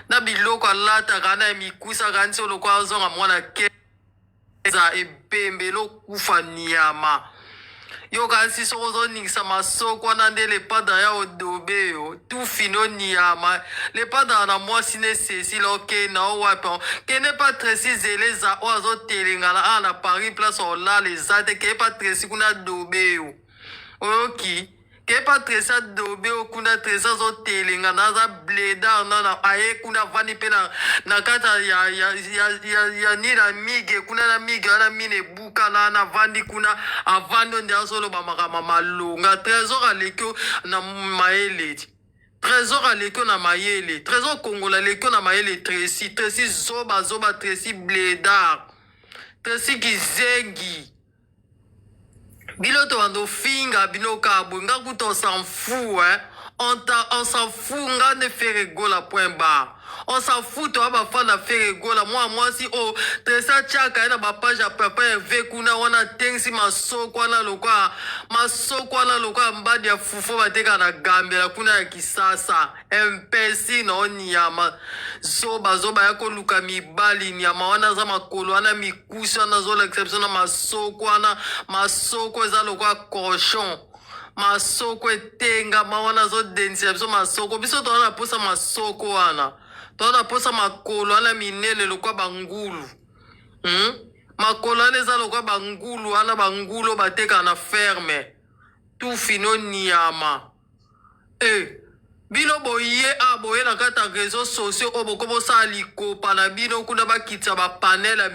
na biloko alataka na mikusa kanisi olokwa azonga mwana keza ebembe lokufa nyama yo kanisi soko ozoningisa masoko wana nde lepada ya odobe yo tufino nyama lepada na mwasi ne sesile okenda owapi kende pa tresi zeleza oyo azotelengana ana na Paris place olala eza te keye pa tresi kuna dobe yo oyoki ke pa tresi adobe okuna tresi azotelengana aza bledar nana aye kuna avandi mpe na kati ya nina mige kuna na mige wana mine ebuka na avandi kuna avandi onde azoloba makambo malonga trésor aleki na mayele trésor aleki na mayele trésor kongola aleki na mayele tresi zoba tresi bledar tresi kizengi biloto wando finga binoka bunga kuto on s'en fout on s'en fout nga ne fait rigola point barre on s'en fout to aba fa na fait rigola moi si o tresa chaka na ba page ya papa ve kuna wana tengsi masoko na lokwa mbadi ya fufo bateka na gambela kuna ya kisasa mpesi na onyama zoba ya koluka mibali nyama wana za makolo wana mikusa na zola exception na masoko eza lokwa cochon masoko etenga mawana zo denisa biso masoko biso to na posa masoko wana to na posa makolo wana minele lokwa bangulu makolo wana eza lokwa bangulu wana bangulu bateka na ferme tout fino nyama bino boye na kata réseaux sociaux o boko bosala likopa na bino kuna bakitisa bapanela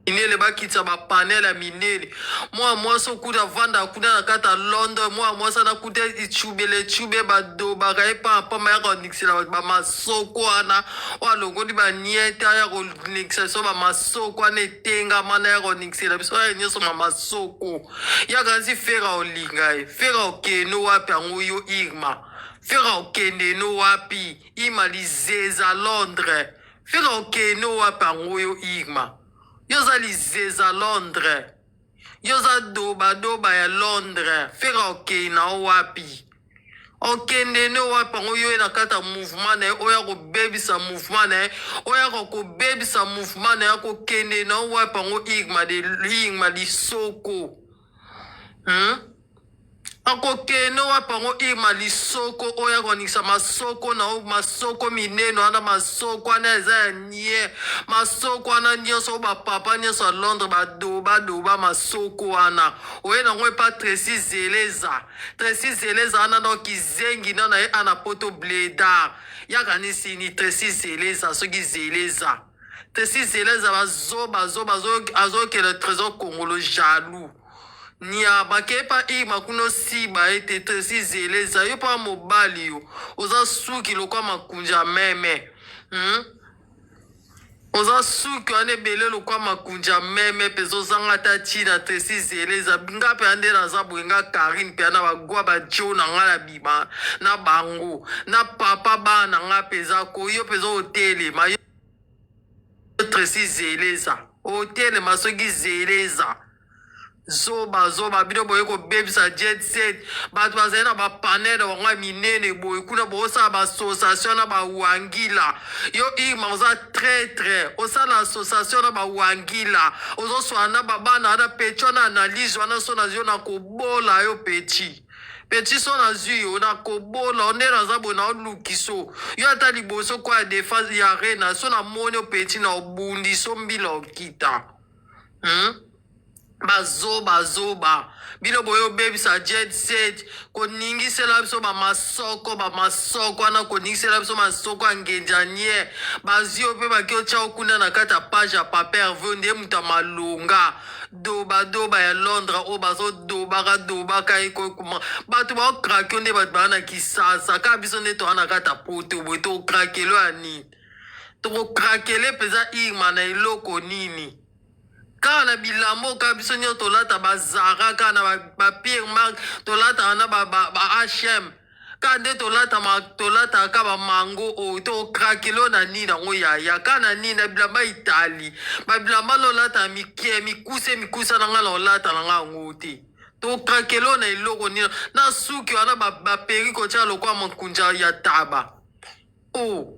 minele bakitisa bapanela minele mwasi okuta vanda kuna na kata London mwasi anakuta ichube badobaka ye pamba ya konikisela bamasoko wana walongoli baniete ya konikisa so bamasoko wana etengama ya konikisela biso ya nyonso mamasoko yakanisi fera olinga ye fera okende wapi yango yo Irma fera okende no wapi Irma lizeza Londres fera okende wapi yango yo Irma yoza lizeza Londres yoza doba ya Londres fera okende na wapi okende ne wapi yango yo na kata mouvement na ye oya kobebisa mouvement na ye oya kobebisa mouvement na ye kokende na wapi yango Irma lisoko akokende wapi yango Irma lisoko oya konikisa masoko na masoko mineno wana masoko wana eza ya nie masoko wana nyonso bapapa nyonso ya Londres badoba masoko wana oye nango epa tresi zeleza wana no kizengi nana ye ana poto bledar yakanisi ni tresi zeleza soki zeleza tresi zeleza bazoba azokela trésor congolo jaloux nyama kepa Irma kuno siba ete tresi zeleza yo pa mobali yo oza suki lokwa makunja meme oza suki wana ebele lokwa makunja meme mpe zozanga ta ntina tresi zeleza nga mpe ande naza boye nga Karine mpe na bagwa bajo na nga na bima na bango na papa bana nga mpe eza koyo mpe otelema yo tresi zeleza otelema soki zeleza zoba bino boye kobebisa jet set bato bazali na bapanele wanga minene boye kuna boosala baasociation na bawangila yo Irma oza traître osala association na bawangila ozoswana na babana wana peti wana analyse wana so nazwi yo na kobola yo peti so nazwi yo na kobola onde naza boye na olukiso yo ata liboso kwa ya defense ya rena so namoni yo peti na obundi so mbila okita bazoba bino boye obebisa jet set koningisela biso bamasoko wana koningisela biso masoko ya ngenjanie bazwi yo mpe baki otya okunda na kati ya page ya papa herve nde muta malonga doba ya Londres oyo bazodobaka ekokuma bato baokrake yo nde bato baa na kisasa kaka biso nde toa na kati ya poto boye tokrakele ya nini tokokrakele mpenza Irma na eloko nini kaka na bilambo kaka biso nyonso tolata bazara kaka na bapierre mark tolata na H&M kaka nde tolata kaka bamango oyo tokrakele na nini yango yaya kaka na nini na bilamba Itali babilamba lolata mikusa na nga na olata na nga yango te tokrakele na eloko nini na suki wana baperi kotya lokwa makunja ya taba Oh,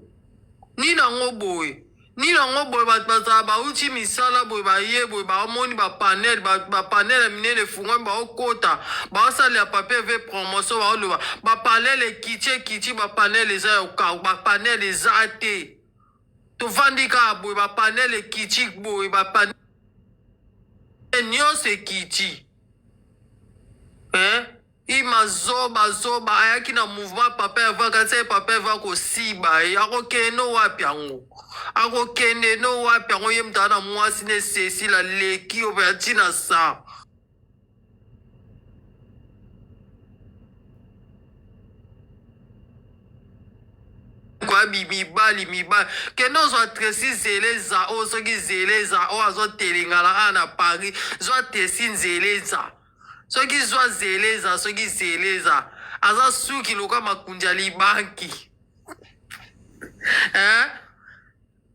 ni nango boy. Ni nango boy batbaza ba uchi misala boy ba ye boy ba omoni ba panel minene funga ba okota ba sala ya papier ve promotion ba oloba ba panel kiti ba panel eza yoka ba panel eza te. To vandika boy ba panel kiti boy ba panel nyonso kiti. Zoba ayaki na mouvement papa ava kasi papa ava kosiba akokende wapi yango akokende no wapi yango ye mutana na mwasi ne sesi la leki obe atina sa kwa mibali kende ozwa tresi zeleza o soki zeleza o azotelengala ana Paris zwa tesi nzeleza soki zwa zeleza aza suki loka makunja libanki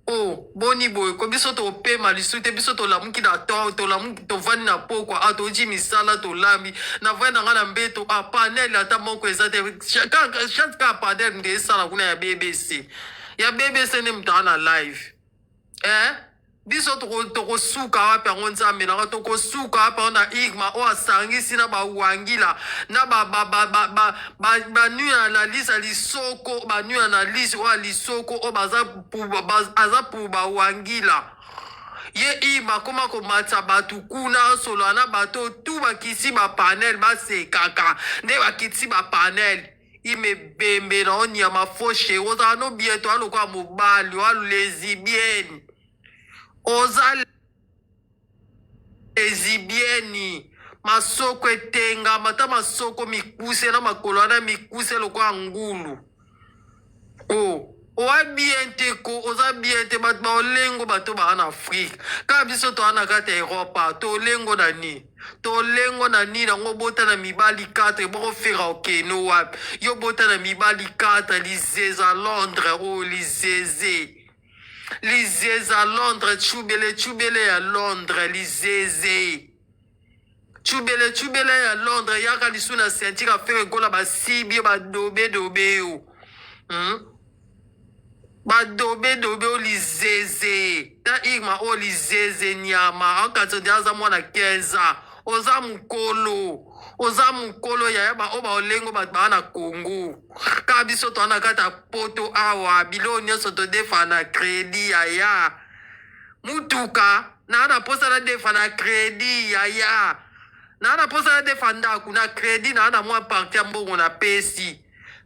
oh boni boy ko biso to pema lisu te biso to lamuki na to lamuki to vani na pokwa ato ji misala to lambi na vana ngana mbeto a panel ata moko ezate chaque panel nde sala kuna ya BBC ne mtana live biso toko suka wapi yango nzambe nanga toko suka wapi yango na igma o asangisi na bawangila na banuya na lisa lisoko banuya na lisi o alisoko o aza pu bawangila ye ima koma komatsa batu kuna solo na bato tu bakisi bapanel basekaka nde bakisi bapanel imebembe na onyama foshe ozala no bieto alokwa mobali alulesibieni oza lezibieni masoko etenga mata masoko mikuse na makolo wana mikuse lokwa ngulu oza bien te ko oza bien te bato baolengo bato baa na afrika kaka biso toa na kati ya eropa tolengo na nini yango bota na mibali 4 bokofera okende wapi yo bota na mibali 4 lizeza Londres lizeza Londres chubele ya Londres lizeze chubele ya Londres yaka lisu na sentire afere kola basibie badobe o badobe o lizeze ta igma o lizeze nyama akatso ndi aza mwana 15 oza mukolo ya ba oba olengo bato baa na Congo kaka biso toa na kati ya poto awa bilo nyonso todefa na kredi yaya mutuka naa na posa na defa na kredi yaya naa na posa na defa ndaku na kredi naa na mwa parti ya mbongo na pesi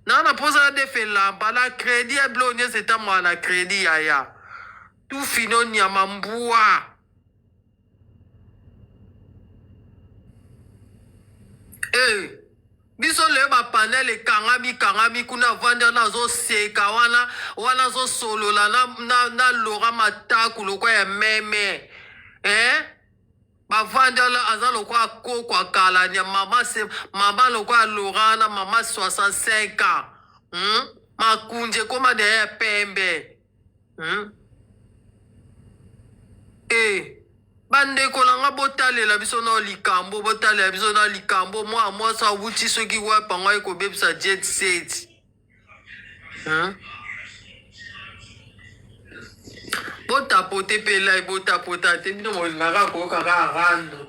naa na posa na defa elamba na kredi ya bilo nyonso etambola na kredi yaya tu fino nyama mbua biso leo bapanel ekangami kuna vanda nazoseka wana azosolola na lora mataku lokwa ya meme bavandi ala aza lokwa koko akalanya mama lokwa lora na mama 65 makunje koma de ya pembe bandeko nanga botalela biso na likambo mwa mwasi awuti soki wapi yango ekobebisa jet set botapote mpe lai botapota te bino molingaka koyokaka arando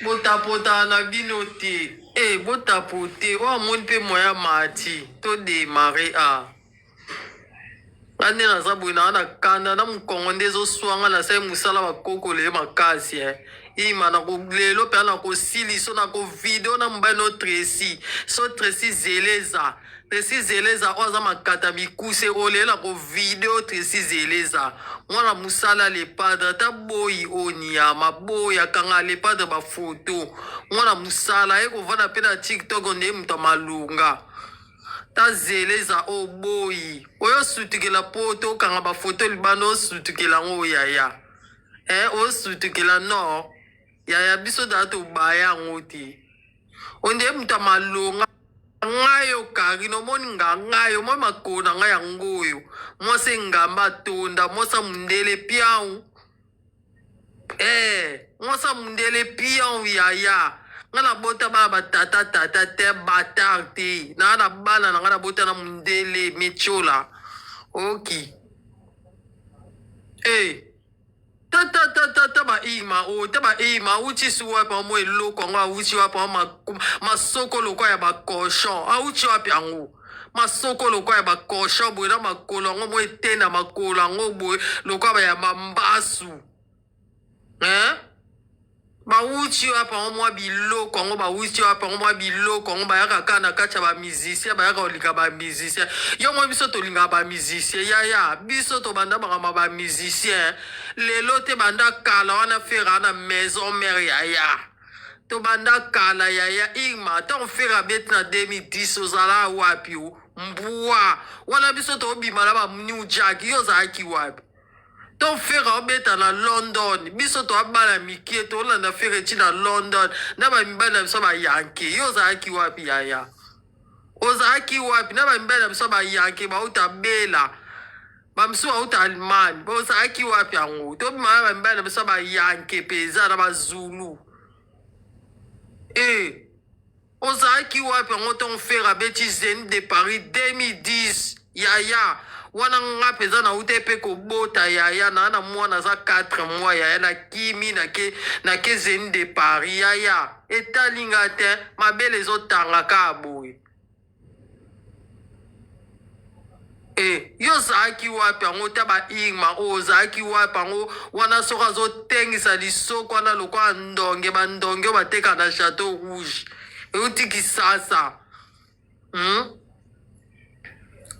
botapota na bino te botapote oyo amoni mpe moya mati todemare ande naza boye naa na kanda na mokongo nde ezoswanga na sai mosala bakokolo ye makasi ima lelo mpe na kosiliso na kovideo na mobali no Tracy zeleza oyo aza makata mikuse olela kovideo Tracy zeleza mwana mosala lepadre ata boyi onyama boyi akanga lepadre bafoto mwana mosala ye kovanda mpe na TikTok nde moto malunga tazeleza oboyi oyo sutukela poto okanga bafoto libanda osutukela ngo yaya osutukela no yaya biso daa tobaya yango te onde muta malonga ngayo kari nomoni ngangayo mwa makolo na ngai yango oyo mwasi ngamba tonda mwasa mundele piau mwasa mundele piau yaya ngana bota bana batata te batar te na bana na ngana bota na mundele mechola Ok. Eh. Taba ima o taba ima uchi suwa pa mo elo kongo uchi wa pa masoko lokwa ya ba cochon a uchi wa piango masoko lokwa ya ba cochon bo na makolo ngo mo etena makolo ngo bo lokwa ba ya mambasu ba uchi wa pa mo bilo kongo ba uchi wa pa mo bilo kongo ba yaka kana kacha ba musicien ba yaka olika ba musicien yo mo biso to linga ba musicien ya biso to banda ba musicien lelo te banda kala wana fera na maison mère ya to banda kala ya igma ton fera bet na 2010 ozala wapi o mbua wana biso to bima la ba New Jack yo za ki wapi ton fera obeta na London biso to abala mikie to landa fera ti na London na ba mbana biso ba yanke yo za ki wapi ya ozaki wapi na ba mbana biso ba yanke ba utabela bamsu auta Allemagne bo ozaki wapi yango to bima ba mbana biso ba yanke peza na ba Zulu ozaki wapi yango ton fera beti Zénith de Paris 2010 ya wana nga peza na ute pe kobota ya na mwana za 4 mois ya na kimi na ke Zénith de Paris ya etalinga te mabele ezotanga ka boye yo zaki wapi yango taba igma ozaki wapi yango wana soka azotengisa lisoko wana lokwa ndonge bandonge oyo bateka na Chateau Rouge euti Kisasa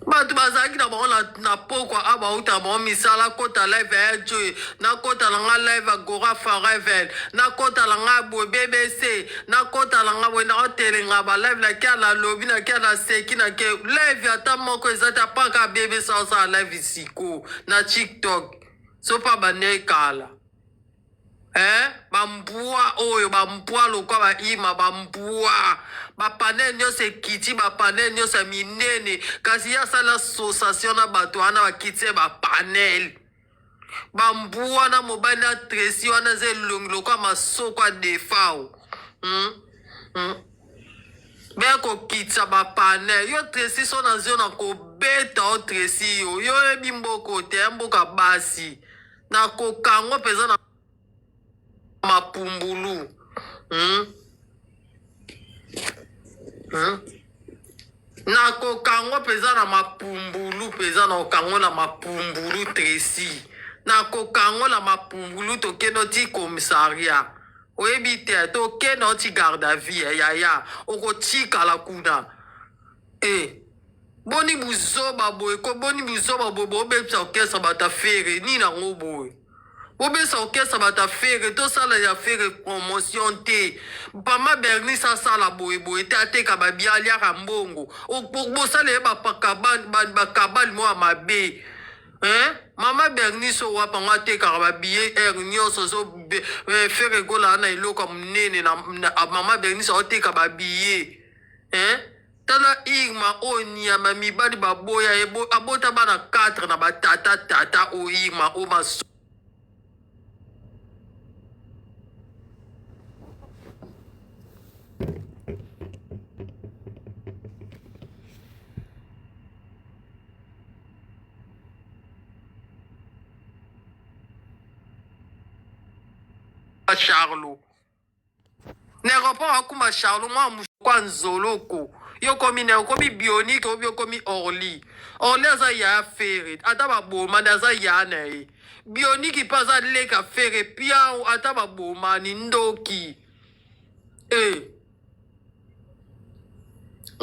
bato bazalaki na bango na pokwa abauta bango misala kota live ya joy na kota na nga live agora forever na kota na nga boye BBC na kota na nga boye na otelenga ba live na kia na lobi na kia na seki na ke live ata moko eza te apaka BBC osala live siko na TikTok so pa bane kala bambua oyo bambua lokwa ba ima bambua bapanel nyonso ekiti bapanel nyonso minene kasi ya sala association na bato wana bakiti bapanel bambua na mobali na tresi wana eza elongi lokwa masoko ya defao beya kokitisa bapanel yo tresi so na zio na kobeta o tresi yo yebi mboko te mboka basi na kokango mpenza na mapumbulu na kokango peza na mapumbulu peza na kokango na mapumbulu tresi na kokango na mapumbulu tokeno ti commissariat oyebi te tokeno ti garde à vue ya okotikala kuna boni buzoba boye ko boni buzoba boye bobebisa okesa bata fere ni nango boye bobesa okesa bata fere tosala ya fere promotion te pama Bernice asala boye te ateka babi aliaka mbongo bosala ye bakabali mo ya mabe mama Bernice oyo wapango atekaka babiye air nyonso so fere ekola na eloko ya monene na mama Bernice aoteka babiye tala igma oyo nyama mibali baboya abota bana 4 na batata oyo igma oyo maso Charlo neropo akuma Charlo mwa mushukwa nzoloko yo komi ne komi bionique obi komi orli aza ya fere ata baboma aza ya na ye bionique pa aza leka fere pia ata baboma ni ndoki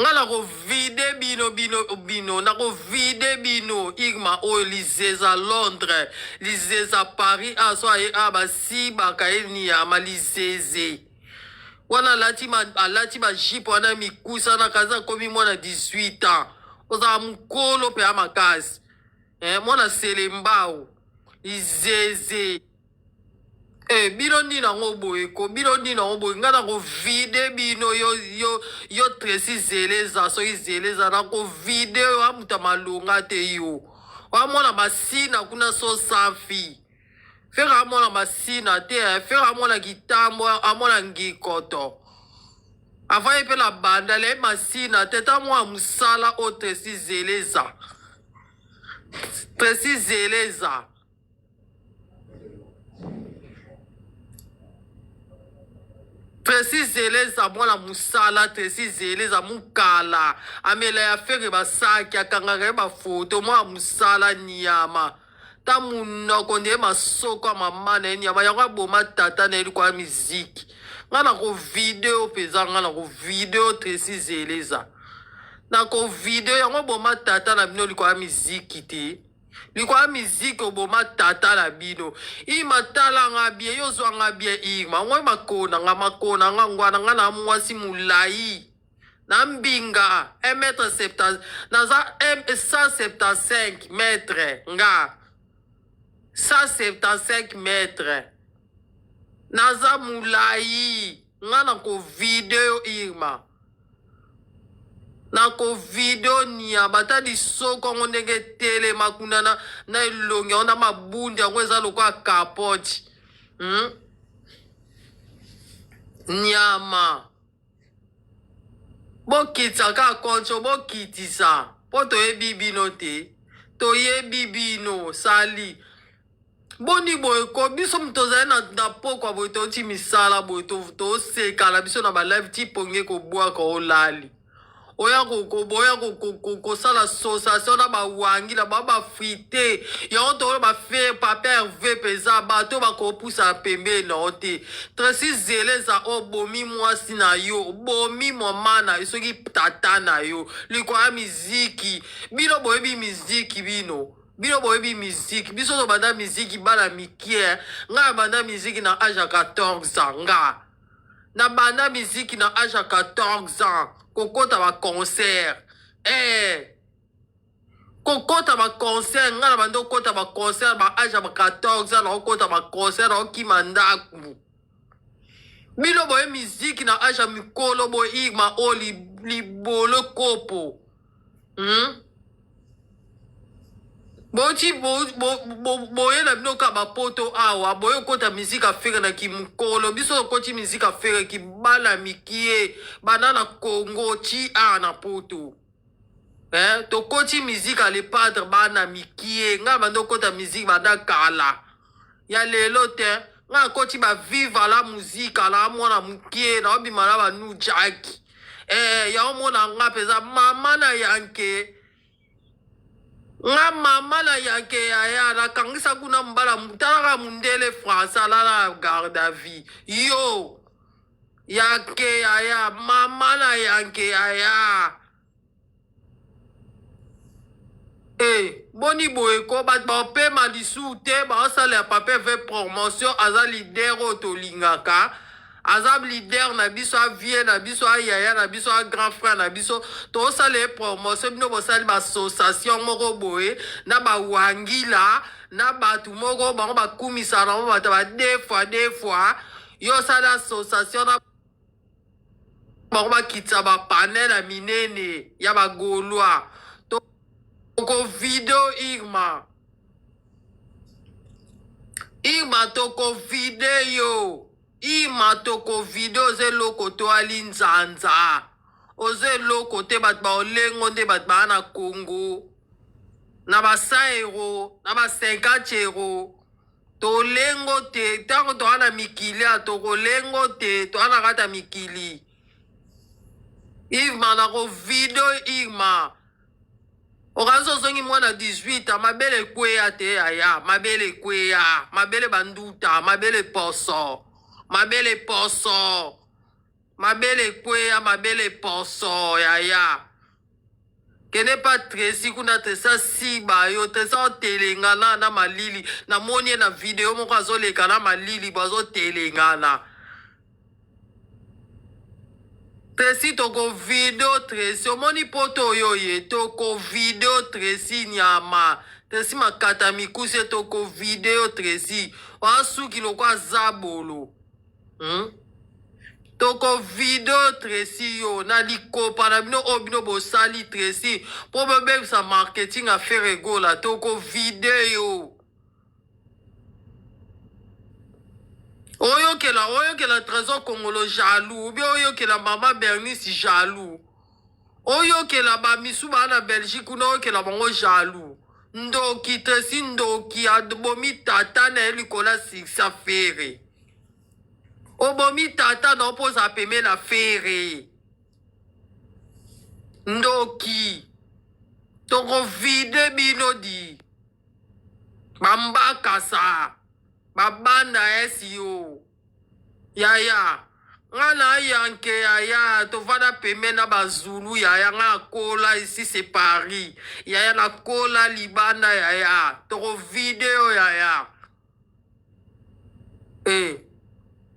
nga na kovide bino na kovide bino igma oyo lizeza Londres lizeza Paris aso aye basibaka ye niyama lizeze wana alati bajipe wana mikusa na kaza komi mwana 18 ans ozala mokolo mpe ya makasi mwana selembao lizeze bino nini nango boye ko bino nini nango boye nga na kovide bino yo tresi zeleza so izeleza na kovide yo amuta malonga te yo wamona masina kuna so sanfi fere amona masina te fere amona kitambo amona ngikoto avaye mpe na banda le masina te ta mwa musala o tresi zeleza Tracy Zeleza. Tracy Zeleza mwana musala, Tracy Zeleza mukala. Amela ya fere basaki, akangare ba foto, mwana musala niyama. Ta munoko ndiye masoko ya mama na niyama. Yanga boma tata na ili kwa miziki. Ngana ko video peza, ngana ko video Tracy Zeleza. Na ko video yanga boma tata na bino li kwa miziki te. Likwa miziki oboma tata la bino. Ima tala nga bie, yozwa nga bie ima. Ngwe makona nga ngwana nga na mwasi mulai. Na mbinga, 1m70, naza 175 metre, nga. 175 metre. Naza mulai. Nga na ko video ima. Na ko video niya batadi soko ngondenge tele makuna na ilonge onda mabundi angweza lokwa kapoti. Nyama. Bo kitsa ka koncho bo kitisa. Po to ye bibino te. To ye bibino sali. Boni boy ko biso mtoza na pokwa boy to ti misala boy to sekala biso na ba live ti ponge ko bua ko olali. Oya ko sala sensation na ba wangi na ba frité ya to ba faire papier v pesa ba to ba ko pusa pembe na ote Tracy Zeleza obomi mwasi na yo bomi mama na isoki tata na yo likwa miziki bino boyebi miziki bino boyebi miziki biso to banda miziki bana mikie nga banda miziki na âge ya 14 ans nga na banda miziki na âge ya 14 ans kokota ba concert kokota ba concert nga na bando kota ba concert ba âge ba 14 ans na kokota ba concert na kimandaku bino boye miziki na âge mikolo boye igma o libolo kopo boye na bino ka bapoto awa boye okota miziki afere na kimukolo biso okoti miziki afere kibala mikie bana na Congo ti a na poto tokoti miziki ale padre bana mikie nga bando okota miziki banda kala ya lelo te nga koti ba viva la muziki ala mwana mukie na obima na banu jaki ya omona nga peza mama na yanke nga mama na yanke ya na kangisa kuna mbala mutalaka mundele fransa la na garde à vie yo yanke ya mama na yanke ya boni boye ko bat ba pe madisu te ba sala ya papier ve promotion aza leader otolingaka azab leader na biso avie na biso ayaya na biso a grand frère na biso to sala promotion bino bosali ba association moko boye na ba wangila na batu moko bango bakumisa na bato ba deux fois yo sala association na bango bakitsa ba panel na minene ya ba golwa toko video Irma toko video Ima toko video ze loko to ali nzanza. Oze loko te bat ba olengo te bat ba na Congo. Na ba 100 euro, na ba 50 euro. To lengo te, tango to ana mikili a toko lengo te, to ana kata mikili. Irma na ko video Irma. Okanzo zongi mwana 18 mabele kwea te aya, mabele kwea, mabele banduta, mabele poso. Mabele poso. Mabele kwea, mabele poso, ya. Kene pa Tracy kuna tesa siba yo, tesa o telengana na malili. Na monye na video moko azoleka na malili bazo telengana. Tracy toko video Tracy. Omoni poto yo ye, toko video Tracy nyama. Tracy makata mikuse toko video Tracy. Wasuki lokwa zabolo. Toko video Tracy yo na likopa na bino obino bosali Tracy po bebe sa marketing affaire ego la toko video oyo ke la trésor congolo jaloux ou bien oyo ke la mama Bernice jaloux oyo ke la ba misu ba na Belgique ou oyo ke la bango jaloux ndoki te si ndoki abomi tata na ye likola sikisa fere obomi tata na opoza peme na fere ndoki tokovide bino di bambakasa babanda esi yo yaya nga na yanke yaya tovanda peme na bazulu yaya nga kola ici c'est Paris yaya na kola libanda yaya toko video yaya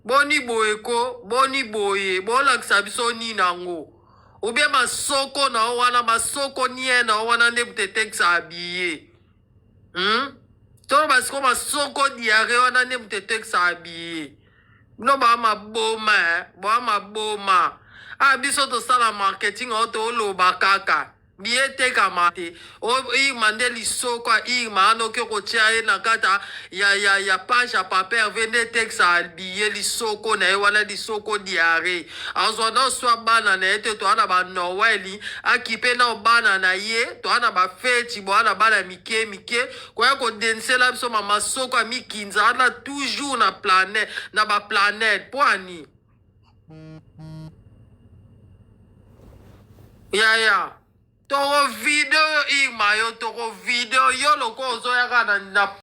boni boye ko boni boye bolakisa biso nini nango ubie masoko na wana masoko nie na wana nde mutetekisa abiye tolo basiko masoko diare wana nde mutetekisa abiye bino baa maboma biso tosala marketing oyo toloba kaka biye tekama te irma nde lisoko irma anoki kotia ye na kata ya page ya paper ve nde tekisa biye lisoko na ye wana lisoko diare azwa na oswa bana na ye te toa na banoeli akipe na bana na ye toa na bafeti boa na bana mike mike koya kodensela biso masoko ya mikinza ana toujours na planète na baplanète po ani yaya toko video irma yo toko video yo loko ozoyaka na